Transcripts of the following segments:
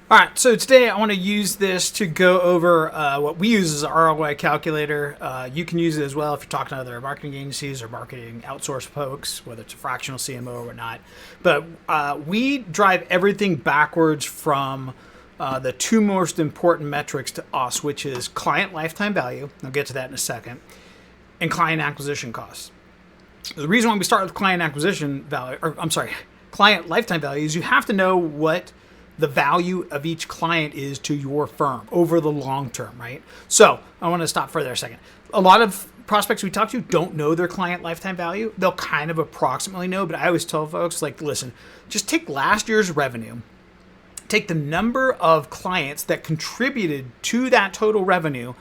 All right, so today I want to use this to go over what we use as an ROI calculator. You can use it as well if you're talking to other marketing agencies or marketing outsource folks, whether it's a fractional CMO or whatnot. But we drive everything backwards from the two most important metrics to us, which is client lifetime value. I'll get to that in a second, and client acquisition costs. The reason why we start with client acquisition value, client lifetime value, is you have to know what the value of each client is to your firm over the long term, right? So I want to stop for there a second. A lot of prospects we talk to don't know their client lifetime value. They'll kind of approximately know, but I always tell folks, like, listen, just take last year's revenue, take the number of clients that contributed to that total revenue.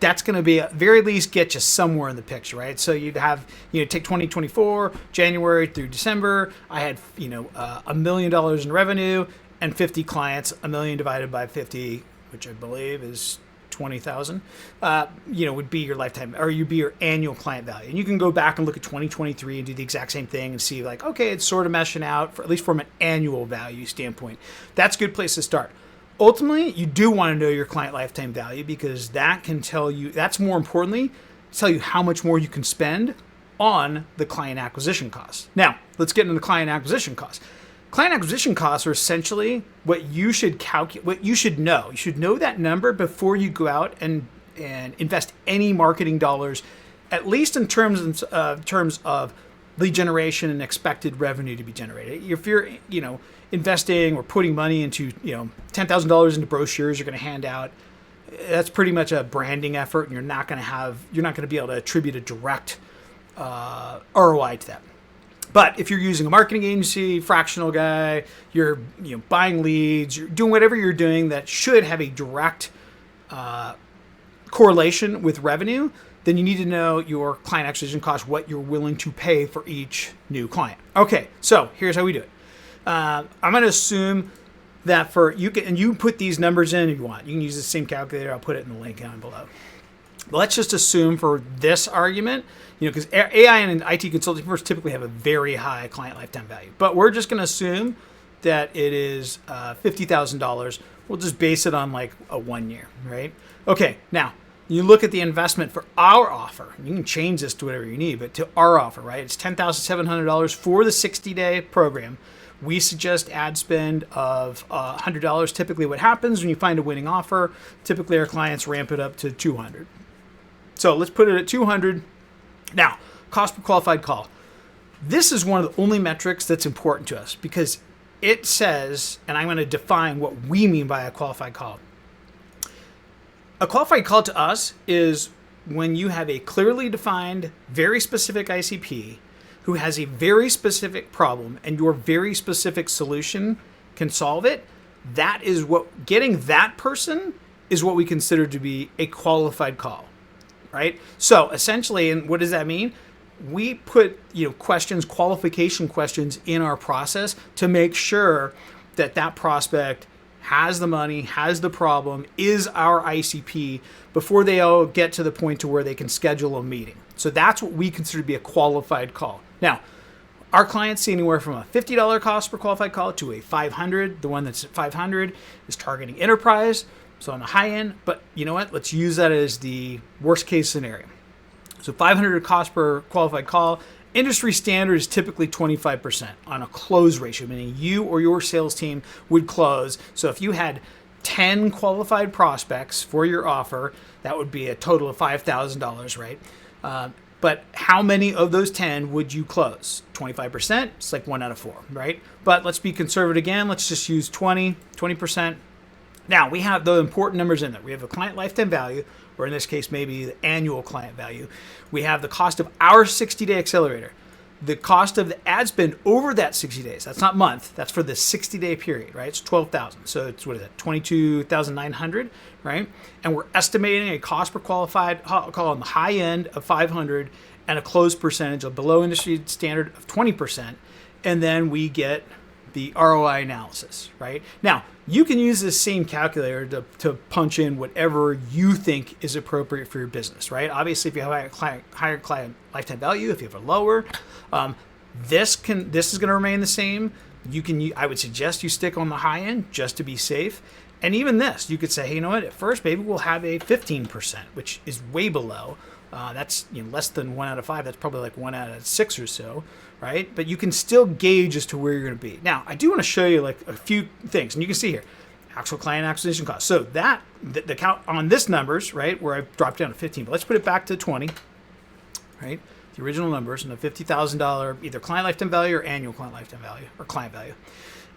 That's going to be at very least get you somewhere in the picture, right? So you'd have, take 2024, January through December. I had, $1 million in revenue and 50 clients. $1 million divided by 50, which I believe is 20,000, would be your lifetime, or you'd be your annual client value. And you can go back and look at 2023 and do the exact same thing and see, like, okay, it's sort of meshing out, for at least from an annual value standpoint. That's a good place to start. Ultimately, you do want to know your client lifetime value, because that can tell you, that's more importantly, tell you how much more you can spend on the client acquisition costs. Now, let's get into the client acquisition costs. Client acquisition costs are essentially what you should calculate, what you should know. You should know that number before you go out and invest any marketing dollars, at least in terms of lead generation and expected revenue to be generated. If you're, investing or putting money into, $10,000 into brochures you're going to hand out, that's pretty much a branding effort, and you're not going to be able to attribute a direct ROI to that. But if you're using a marketing agency, fractional guy, you're buying leads, you're doing whatever you're doing that should have a direct correlation with revenue, then you need to know your client acquisition cost, what you're willing to pay for each new client. Okay, so here's how we do it. I'm going to assume that you put these numbers in if you want. You can use the same calculator. I'll put it in the link down below. But let's just assume for this argument, because AI and IT consulting firms typically have a very high client lifetime value. But we're just going to assume that it is $50,000. We'll just base it on like a 1 year, right? Okay, now you look at the investment for our offer. You can change this to whatever you need, but to our offer, right? It's $10,700 for the 60-day program. We suggest ad spend of $100. Typically what happens when you find a winning offer, typically our clients ramp it up to $200. So let's put it at $200. Now, cost per qualified call. This is one of the only metrics that's important to us, because it says, and I'm going to define what we mean by a qualified call. A qualified call to us is when you have a clearly defined, very specific ICP who has a very specific problem, and your very specific solution can solve it. That is what, getting that person is what we consider to be a qualified call, right? So essentially, and what does that mean? We put, qualification questions in our process to make sure that that prospect has the money, has the problem, is our ICP before they all get to the point to where they can schedule a meeting. So that's what we consider to be a qualified call. Now, our clients see anywhere from a $50 cost per qualified call to a $500. The one that's at $500 is targeting enterprise, so on the high end. But you know what? Let's use that as the worst case scenario. So $500 cost per qualified call. Industry standard is typically 25% on a close ratio, meaning you or your sales team would close. So if you had 10 qualified prospects for your offer, that would be a total of $5,000, right? But how many of those 10 would you close? 25%, it's like 1 out of 4, right? But let's be conservative again. Let's just use 20%. Now, we have the important numbers in there. We have a client lifetime value, or in this case, maybe the annual client value. We have the cost of our 60-day accelerator. The cost of the ad spend over that 60 days. That's not month. That's for the 60-day period, right? It's $12,000. So it's, what is that, $22,900, right? And we're estimating a cost per qualified call on the high end of $500 and a close percentage of below industry standard of 20%. And then we get the ROI analysis, right? Now, you can use this same calculator to punch in whatever you think is appropriate for your business, right? Obviously, if you have a higher client lifetime value, if you have a lower, this is going to remain the same. I would suggest you stick on the high end just to be safe. And even this, you could say, hey, you know what? At first, maybe we'll have a 15%, which is way below. That's less than 1 out of 5. That's probably like 1 out of 6 or so, right? But you can still gauge as to where you're going to be. Now, I do want to show you like a few things, and you can see here, actual client acquisition cost. So that the count on this numbers, right, where I dropped down to 15, but let's put it back to 20, right? The original numbers and the $50,000 either client lifetime value or annual client lifetime value or client value,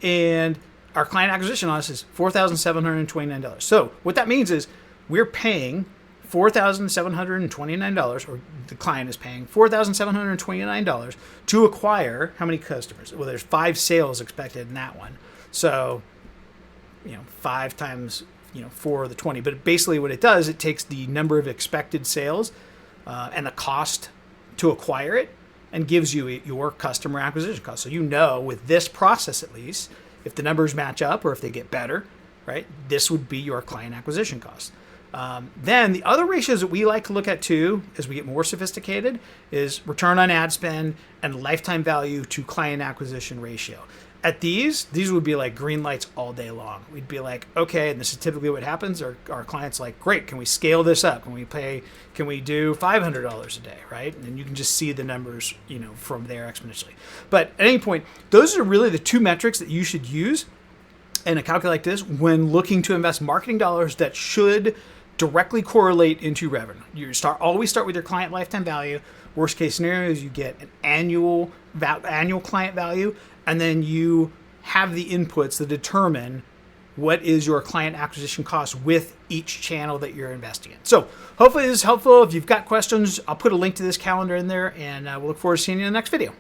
and our client acquisition cost is $4,729. So what that means is we're paying $4,729, or the client is paying $4,729 to acquire how many customers? Well, there's 5 sales expected in that one. So, 5 times, 4 the 20. But basically what it does, it takes the number of expected sales and the cost to acquire it and gives you your customer acquisition cost. So with this process at least, if the numbers match up or if they get better, right, this would be your client acquisition cost. Then the other ratios that we like to look at too, as we get more sophisticated, is return on ad spend and lifetime value to client acquisition ratio. At these would be like green lights all day long. We'd be like, okay, and this is typically what happens. Our clients like, great, can we scale this up? Can we do $500 a day, right? And you can just see the numbers, from there exponentially. But at any point, those are really the 2 metrics that you should use in a calculator like this when looking to invest marketing dollars that should directly correlate into revenue. You always start with your client lifetime value. Worst case scenario is you get an annual client value, and then you have the inputs that determine what is your client acquisition cost with each channel that you're investing in. So hopefully this is helpful. If you've got questions, I'll put a link to this calendar in there, and we'll look forward to seeing you in the next video.